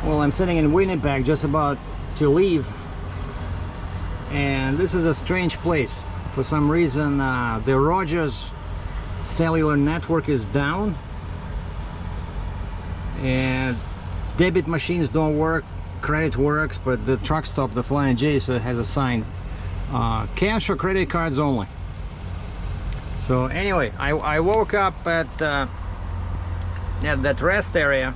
Well, I'm sitting in Winnipeg, just about to leave, and this is a strange place. For some reason, the Rogers cellular network is down, and debit machines don't work, credit works, but the truck stop, the Flying J, so it has a sign, cash or credit cards only. So anyway, I woke up at that rest area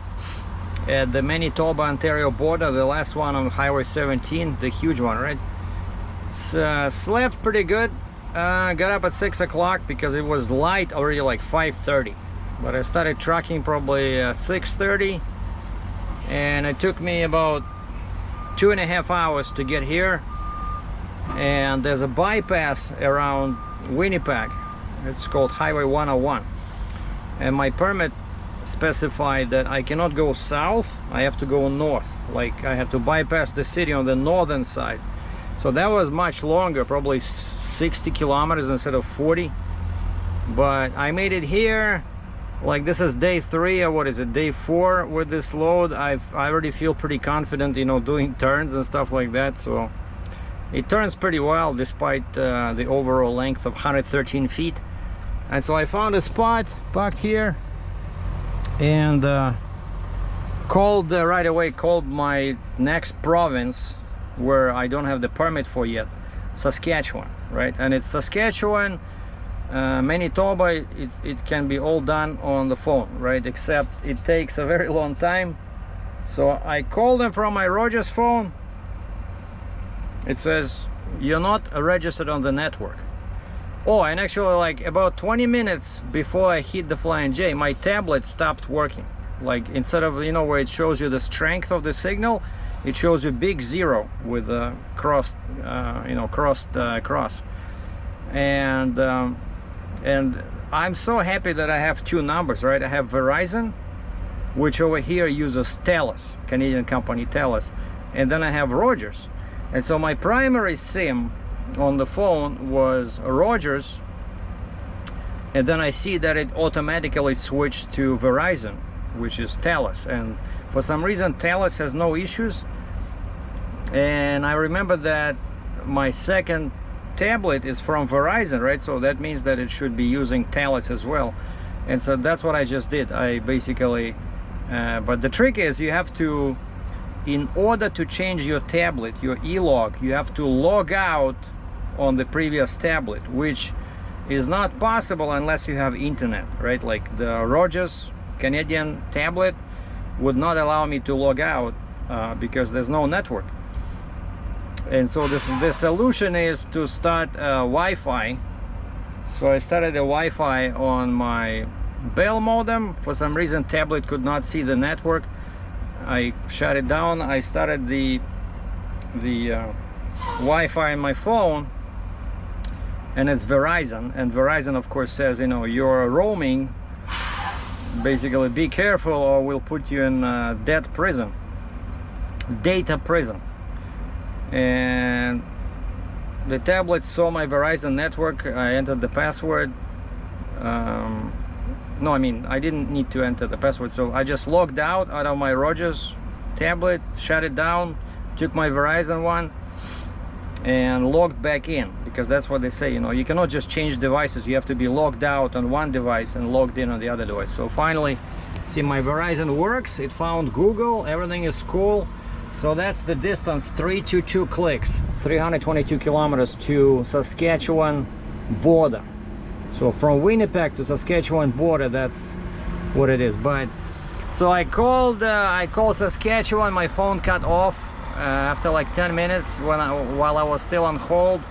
at the Manitoba Ontario border, the last one on Highway 17, the huge one, right? Slept pretty good. Got up at 6 o'clock because it was light already, like 5:30, but I started trucking probably at 6:30, and it took me about 2.5 hours to get here. And there's a bypass around Winnipeg. It's called Highway 101, and my permit specified that I cannot go south, I have to go north. Like, I have to bypass the city on the northern side. So that was much longer, probably 60 kilometers instead of 40. But I made it here. Like, this is day 3, or what is it, day 4 with this load. I already feel pretty confident, you know, doing turns and stuff like that. So it turns pretty well despite the overall length of 113 feet. And so I found a spot back here, and called right away, called my next province where I don't have the permit for yet, Saskatchewan, right? And it's Saskatchewan, Manitoba, it can be all done on the phone, right? Except it takes a very long time. So I called them from my Rogers phone. It says, you're not registered on the network. Oh, and actually, like, about 20 minutes before I hit the Flying J, my tablet stopped working. Like, instead of, you know, where it shows you the strength of the signal, it shows you big 0 with a crossed, you know, cross. And I'm so happy that I have 2 numbers, right? I have Verizon, which over here uses TELUS, Canadian company TELUS, and then I have Rogers. And so my primary SIM on the phone was Rogers, and then I see that it automatically switched to Verizon, which is TELUS, and for some reason TELUS has no issues. And I remember that my second tablet is from Verizon, right? So that means that it should be using TELUS as well. And so that's what I just did. I basically but the trick is, you have to, in order to change your tablet, your e-log, you have to log out on the previous tablet, which is not possible unless you have internet, right? Like the Rogers Canadian tablet would not allow me to log out because there's no network. And so the solution is to start Wi-Fi. So I started the Wi-Fi on my Bell modem. For some reason tablet could not see the network. I shut it down. I started the Wi-Fi on my phone, and it's Verizon, and Verizon of course says, you know, you're roaming, basically be careful or we'll put you in data prison. And the tablet saw my Verizon network. I entered the password. No, I mean, I didn't need to enter the password, so I just logged out of my Rogers tablet, shut it down, took my Verizon one, and logged back in, because that's what they say, you know, you cannot just change devices, you have to be logged out on one device and logged in on the other device. So finally, see, my Verizon works, it found Google, everything is cool. So that's the distance, 322 clicks, 322 kilometers to Saskatchewan border. So from Winnipeg to Saskatchewan border, that's what it is. But so I called Saskatchewan. My phone cut off after like 10 minutes while I was still on hold,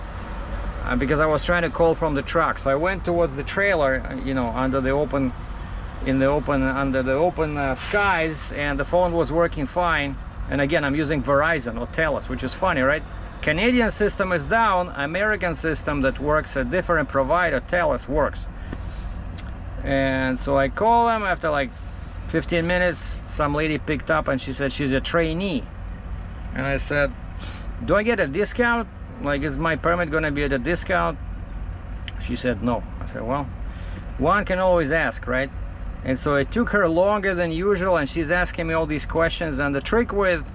because I was trying to call from the truck. So I went towards the trailer, you know, under the open skies, and the phone was working fine. And again, I'm using Verizon or TELUS, which is funny, right? Canadian system is down, American system that works a different provider, TELUS, works. And so I call them after like 15 minutes. Some lady picked up and she said she's a trainee. And I said, do I get a discount? Like, is my permit gonna be at a discount? She said no. I said, well, one can always ask, right? And so it took her longer than usual, and she's asking me all these questions. And the trick with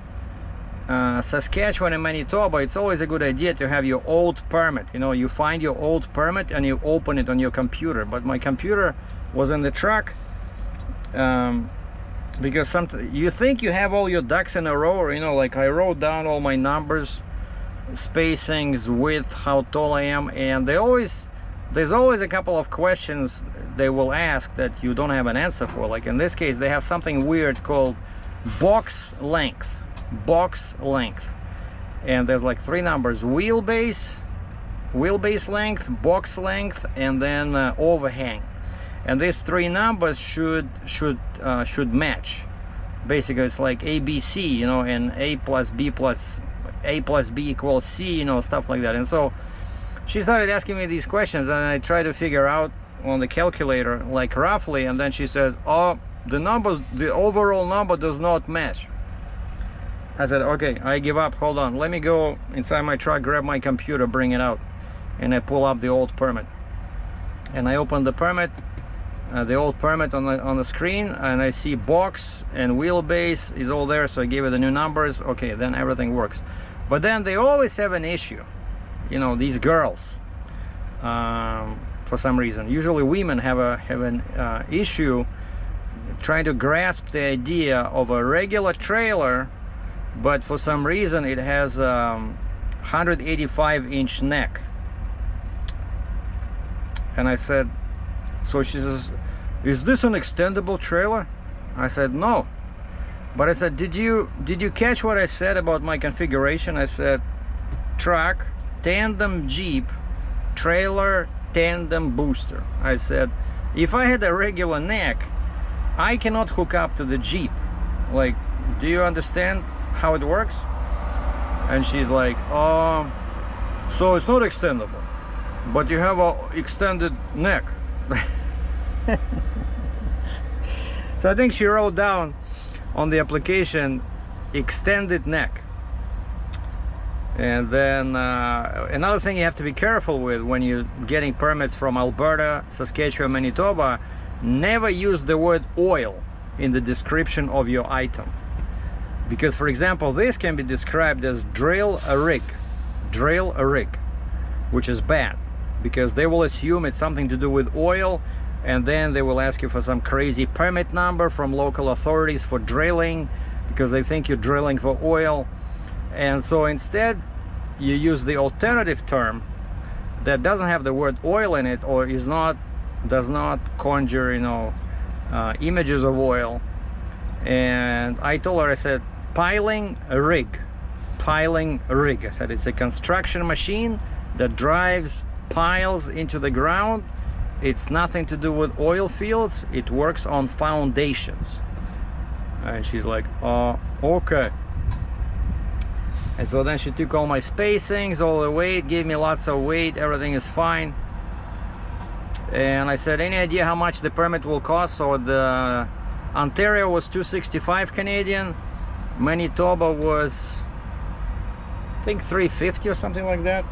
Saskatchewan and Manitoba, it's always a good idea to have your old permit. You know, you find your old permit and you open it on your computer. But my computer was in the truck, because you think you have all your ducks in a row, you know, like I wrote down all my numbers, spacings, width, how tall I am, and there's always a couple of questions they will ask that you don't have an answer for. Like in this case, they have something weird called box length. And there's like 3 numbers: wheelbase length, box length, and then overhang. And these 3 numbers should match. Basically, it's like ABC, you know, and A plus B equals C, you know, stuff like that. And so she started asking me these questions, and I tried to figure out on the calculator, like roughly, and then she says, oh, the overall number does not match. I said, okay, I give up, hold on, let me go inside my truck, grab my computer, bring it out. And I pull up the old permit. And I open the permit, the old permit on the screen, and I see box and wheelbase is all there, so I gave it the new numbers. Okay, then everything works. But then they always have an issue, you know, these girls, for some reason. Usually women have an issue trying to grasp the idea of a regular trailer, but for some reason it has 185-inch neck. And I said, so she says, is this an extendable trailer? I said, no. But I said, did you catch what I said about my configuration? I said, truck, tandem Jeep, trailer, tandem booster. I said, if I had a regular neck, I cannot hook up to the Jeep. Like, do you understand how it works? And she's like, so it's not extendable, but you have a extended neck. So I think she wrote down on the application extended neck. And then another thing you have to be careful with when you're getting permits from Alberta, Saskatchewan, Manitoba, never use the word oil in the description of your item. Because, for example, this can be described as drill a rig, which is bad, because they will assume it's something to do with oil, and then they will ask you for some crazy permit number from local authorities for drilling, because they think you're drilling for oil. And so instead you use the alternative term that doesn't have the word oil in it, or does not conjure, you know, images of oil. And I told her, I said, piling a rig. I said, it's a construction machine that drives piles into the ground. It's nothing to do with oil fields. It works on foundations. And she's like, okay. And so then she took all my spacings, all the weight, gave me lots of weight, everything is fine. And I said, any idea how much the permit will cost? So the Ontario was $265 Canadian, Manitoba was, I think, $350 or something like that.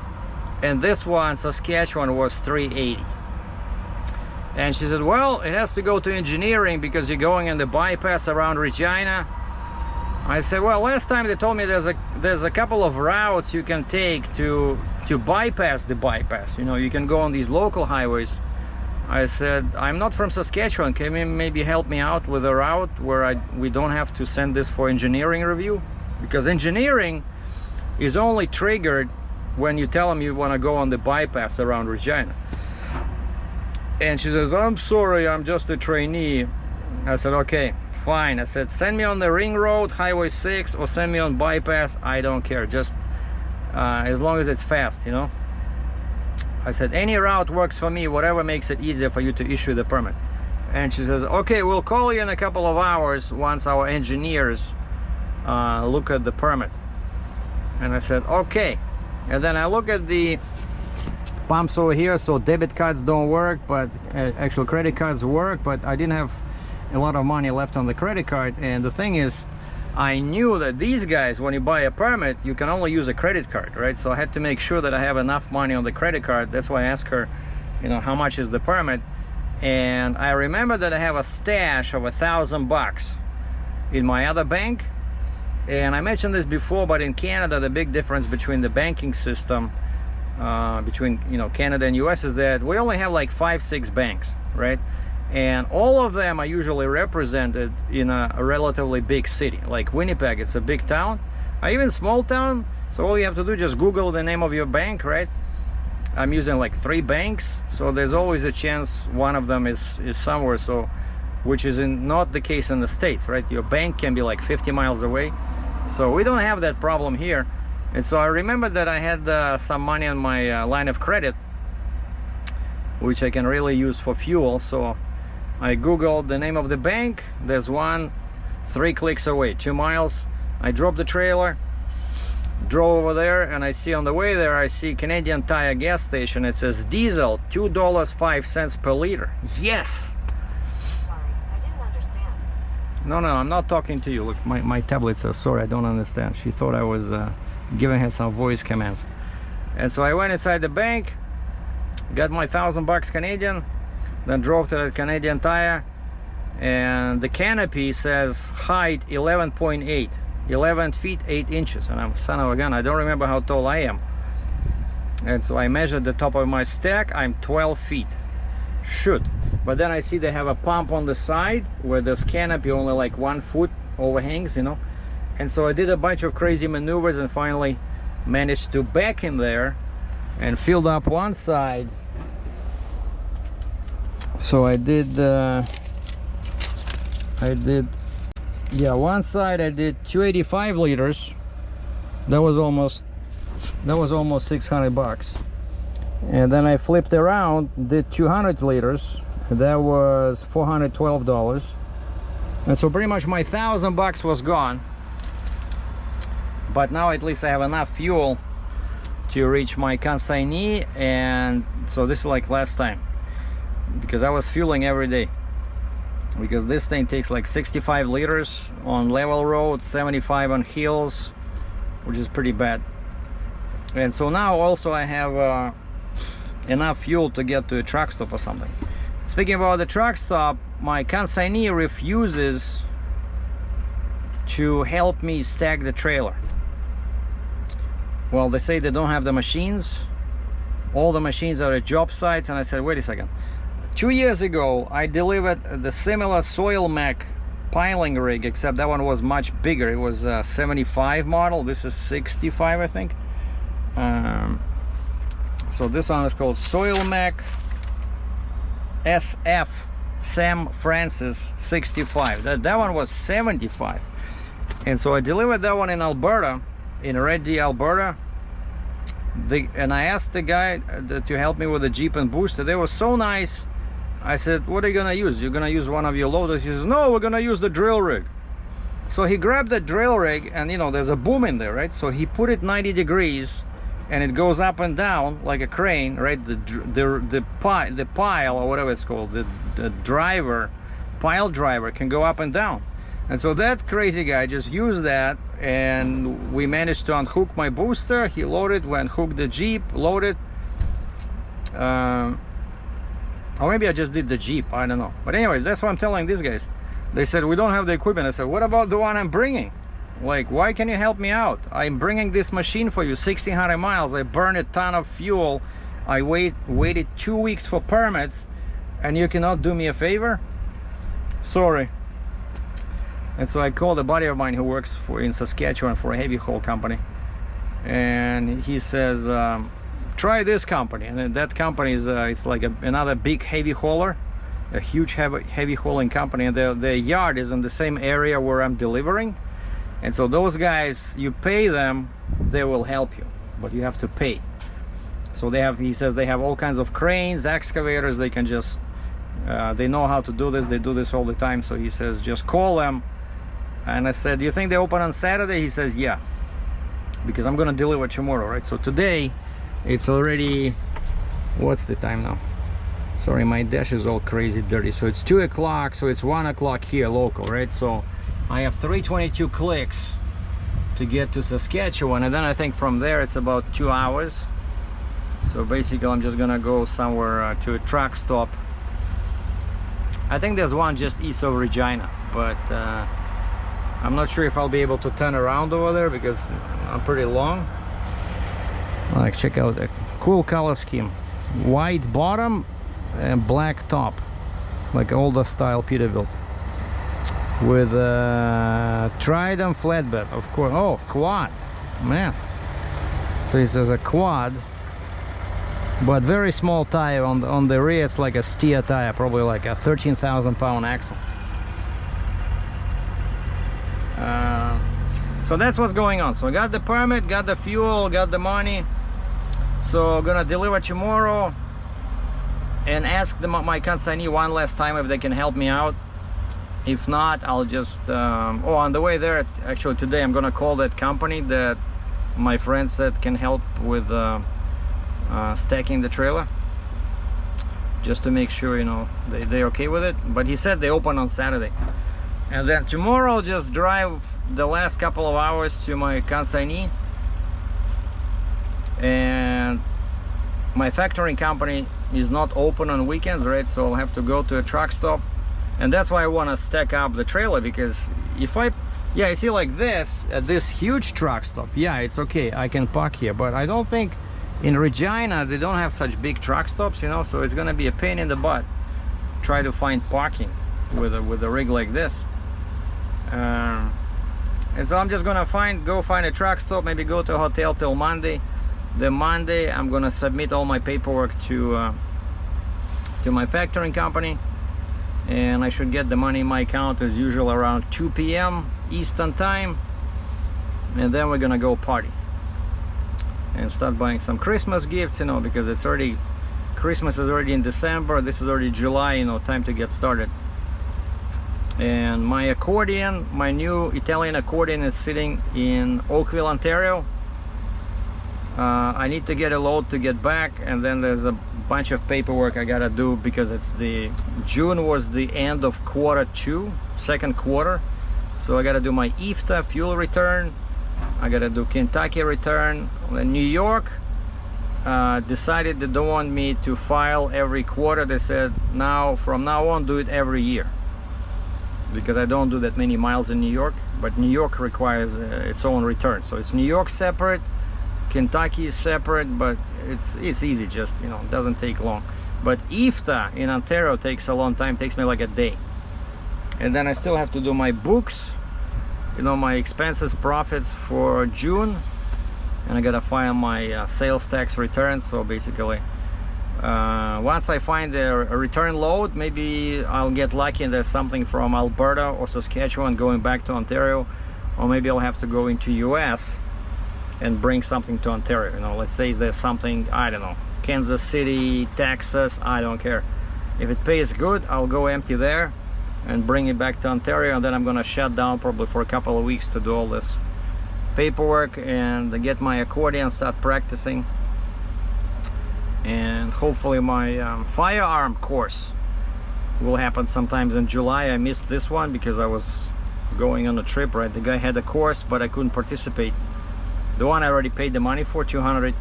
And this one, Saskatchewan, was $380. And she said, well, it has to go to engineering because you're going in the bypass around Regina. I said, well, last time they told me there's a couple of routes you can take to bypass the bypass. You know, you can go on these local highways. I said, I'm not from Saskatchewan. Can you maybe help me out with a route where we don't have to send this for engineering review? Because engineering is only triggered when you tell them you want to go on the bypass around Regina. And she says, I'm sorry, I'm just a trainee. I said, okay, fine. I said, send me on the ring road, Highway 6, or send me on bypass. I don't care, just as long as it's fast, you know. I said, any route works for me, whatever makes it easier for you to issue the permit. And she says, okay, we'll call you in a couple of hours once our engineers look at the permit. And I said, okay. And then I look at the pumps over here, so debit cards don't work, but actual credit cards work, but I didn't have a lot of money left on the credit card. And the thing is, I knew that these guys, when you buy a permit, you can only use a credit card, right? So I had to make sure that I have enough money on the credit card. That's why I asked her, you know, how much is the permit? And I remember that I have a stash of $1,000 in my other bank. And I mentioned this before, but in Canada, the big difference between the banking system between Canada and US is that we only have like 5-6 banks, right? And all of them are usually represented in a relatively big city. Like Winnipeg, it's a big town, or even small town. So all you have to do is just Google the name of your bank, right? I'm using like 3 banks, so there's always a chance one of them is somewhere. So, which is not the case in the States, right? Your bank can be like 50 miles away. So we don't have that problem here. And so I remember that I had some money on my line of credit, which I can really use for fuel. So I Googled the name of the bank. There's one 3 clicks away, 2 miles. I dropped the trailer, drove over there, and I see on the way there, I see Canadian Tire gas station. It says diesel, $2.05 per liter. Yes! Sorry, I didn't understand. No, I'm not talking to you. Look, my tablet says, sorry, I don't understand. She thought I was giving her some voice commands. And so I went inside the bank, got my $1,000 Canadian, then drove to the Canadian Tire, and the canopy says height 11.8, 11 feet 8 inches. And I'm son of a gun, I don't remember how tall I am. And so I measured the top of my stack. I'm 12 feet. Shoot. But then I see they have a pump on the side where this canopy only like 1 foot overhangs, and so I did a bunch of crazy maneuvers and finally managed to back in there and filled up one side. So I did one side I did 285 liters. That was almost $600. And then I flipped around, did 200 liters. That was $412. And so pretty much my $1,000 was gone. But now at least I have enough fuel to reach my consignee. And so this is like last time, because I was fueling every day, because this thing takes like 65 liters on level road, 75 on hills, which is pretty bad. And so now also I have enough fuel to get to a truck stop or something. Speaking about the truck stop, my consignee refuses to help me stack the trailer. Well, they say they don't have the machines. All the machines are at job sites. And I said, wait a second. 2 years ago, I delivered the similar soil mech piling rig, except that one was much bigger. It was a 75 model. This is 65, I think. So this one is called Soil Mech SF Sam Francis 65. That one was 75. And so I delivered that one in Alberta, in Red Deer, Alberta. And I asked the guy to help me with the Jeep and booster. They were so nice. I said, what are you gonna use? You're gonna use one of your loaders? He says, no, we're gonna use the drill rig. So he grabbed the drill rig, and there's a boom in there, right? So he put it 90 degrees, and it goes up and down like a crane, right? The pile, or whatever it's called, the driver, pile driver, can go up and down. And so that crazy guy just used that, and we managed to unhook my booster. He loaded, we unhooked the Jeep, loaded. Or maybe I just did the Jeep, I don't know. But anyway, that's what I'm telling these guys. They said, we don't have the equipment. I said, what about the one I'm bringing? Like, why can you help me out? I'm bringing this machine for you, 1,600 miles. I burned a ton of fuel. I waited 2 weeks for permits, and you cannot do me a favor? Sorry. And so I called a buddy of mine who works in Saskatchewan for a heavy haul company. And he says, try this company. And then that company is it's like another big heavy hauler, a huge heavy hauling company. And their yard is in the same area where I'm delivering. And so those guys, you pay them, they will help you, but you have to pay. So he says they have all kinds of cranes, excavators. They can just, they know how to do this. They do this all the time. So he says, just call them. And I said, do you think they open on Saturday? He says, yeah, because I'm going to deliver tomorrow, right? So today, it's already, what's the time now? Sorry, my dash is all crazy dirty. So it's 2 o'clock, so it's 1 o'clock here local, right? So I have 322 clicks to get to Saskatchewan, and then I think from there it's about 2 hours. So basically I'm just gonna go somewhere to a truck stop I think there's one just east of Regina, but I'm not sure if I'll be able to turn around over there because I'm pretty long. Like, check out the cool color scheme. White bottom and black top, like older style Peterbilt. With Trident flatbed, of course. Oh, quad, man. So it says a quad, but very small tire on the rear. It's like a steer tire, probably like a 13,000 pound axle. So that's what's going on. So I got the permit, got the fuel, got the money. So gonna deliver tomorrow and ask my consignee one last time if they can help me out. If not, I'll just oh, on the way there, actually today I'm gonna call that company that my friend said can help with stacking the trailer, just to make sure, you know, they're okay with it. But he said they open on Saturday, and then tomorrow I'll just drive the last couple of hours to my consignee, and my factoring company is not open on weekends, right? So I'll have to go to a truck stop, and that's why I want to stack up the trailer, because if I, yeah, you see, like this, at this huge truck stop, yeah, it's okay, I can park here, but I don't think in Regina they don't have such big truck stops, you know, so it's gonna be a pain in the butt try to find parking with a rig like this. And so I'm just gonna go find a truck stop, maybe go to a hotel till Monday. The Monday I'm gonna submit all my paperwork to my factoring company, and I should get the money in my account as usual around 2 p.m. Eastern time, and then we're gonna go party and start buying some Christmas gifts, you know, because it's already, Christmas is already in December, this is already July, you know, time to get started. And my accordion, my new Italian accordion, is sitting in Oakville, Ontario. I need to get a load to get back, and then there's a bunch of paperwork I gotta do, because it's June was the end of Q2, second quarter. So I gotta do my IFTA fuel return, I gotta do Kentucky return. New York decided they don't want me to file every quarter. They said from now on do it every year, because I don't do that many miles in New York. But New York requires its own return, so it's New York separate, Kentucky is separate, but it's easy, just, you know, it doesn't take long. But IFTA in Ontario takes a long time, takes me like a day. And then I still have to do my books, you know, my expenses, profits for June, and I gotta file my sales tax return. So basically, once I find a return load, maybe I'll get lucky and there's something from Alberta or Saskatchewan going back to Ontario, or maybe I'll have to go into US and bring something to Ontario. You know, let's say there's something, I don't know, Kansas City, Texas, I don't care. If it pays good, I'll go empty there and bring it back to Ontario, and then I'm gonna shut down probably for a couple of weeks to do all this paperwork and get my accordion, start practicing. And hopefully my firearm course will happen sometimes in July. I missed this one because I was going on a trip, right? The guy had a course, but I couldn't participate. The one I already paid the money for, 200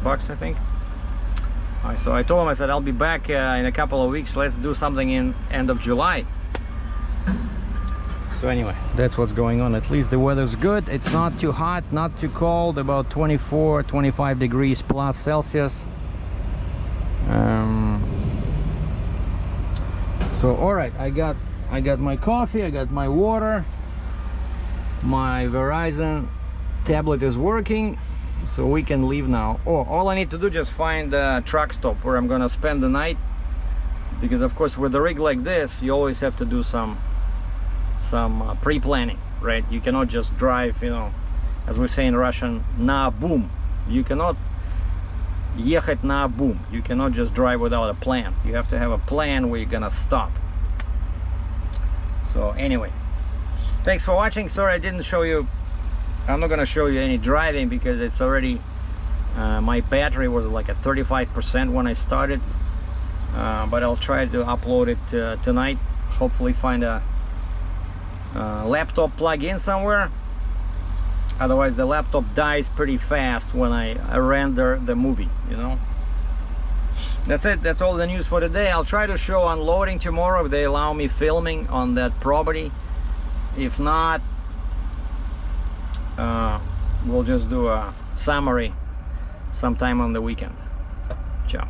bucks, I think. So I told him, I said, I'll be back in a couple of weeks. Let's do something in end of July. So anyway, that's what's going on. At least the weather's good. It's not too hot, not too cold, about 24, 25 degrees plus Celsius. So all right, I got my coffee, I got my water, my Verizon tablet is working, so we can leave now. Oh, all I need to do, just find a truck stop where I'm gonna spend the night, because of course with a rig like this you always have to do some pre-planning, right? You cannot just drive, you know, as we say in Russian, na boom. You cannot ехать на boom. You cannot just drive without a plan. You have to have a plan where you're gonna stop. So anyway, thanks for watching. Sorry I didn't show you, I'm not gonna show you any driving because it's already my battery was like at 35% when I started, but I'll try to upload it tonight. Hopefully find a laptop plug-in somewhere. Otherwise the laptop dies pretty fast when I render the movie, you know. That's it. That's all the news for today. I'll try to show unloading tomorrow if they allow me filming on that property. If not, we'll just do a summary sometime on the weekend. Ciao.